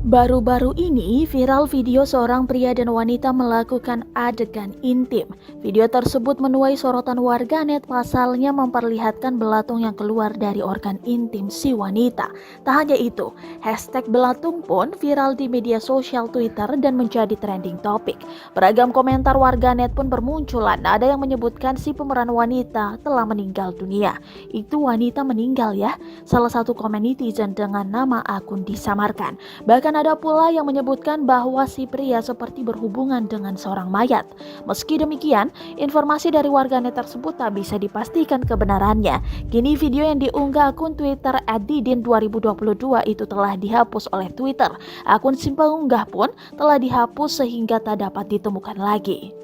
Baru-baru ini viral video seorang pria dan wanita melakukan adegan intim. Video tersebut menuai sorotan warganet, pasalnya memperlihatkan belatung yang keluar dari organ intim si wanita. Tak hanya itu, hashtag belatung pun viral di media sosial Twitter dan menjadi trending topik. Beragam komentar warganet pun bermunculan. Ada yang menyebutkan si pemeran wanita telah meninggal dunia. Itu wanita meninggal ya? Salah satu komen netizen dengan nama akun disamarkan. Bahkan ada pula yang menyebutkan bahwa si pria seperti berhubungan dengan seorang mayat. Meski demikian, informasi dari warganet tersebut tak bisa dipastikan kebenarannya. Kini video yang diunggah akun Twitter @didin2022 itu telah dihapus oleh Twitter. Akun si pengunggah pun telah dihapus sehingga tak dapat ditemukan lagi.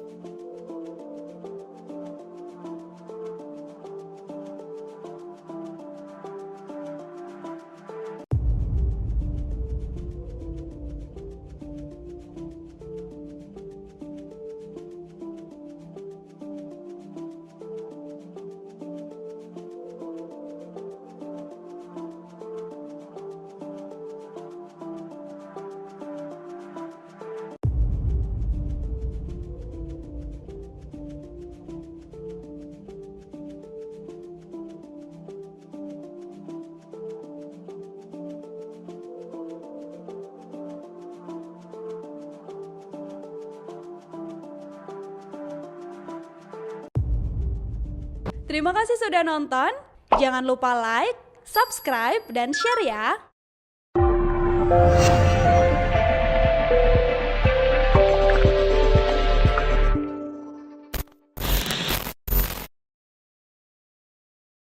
Terima kasih sudah nonton. Jangan lupa like, subscribe, dan share ya.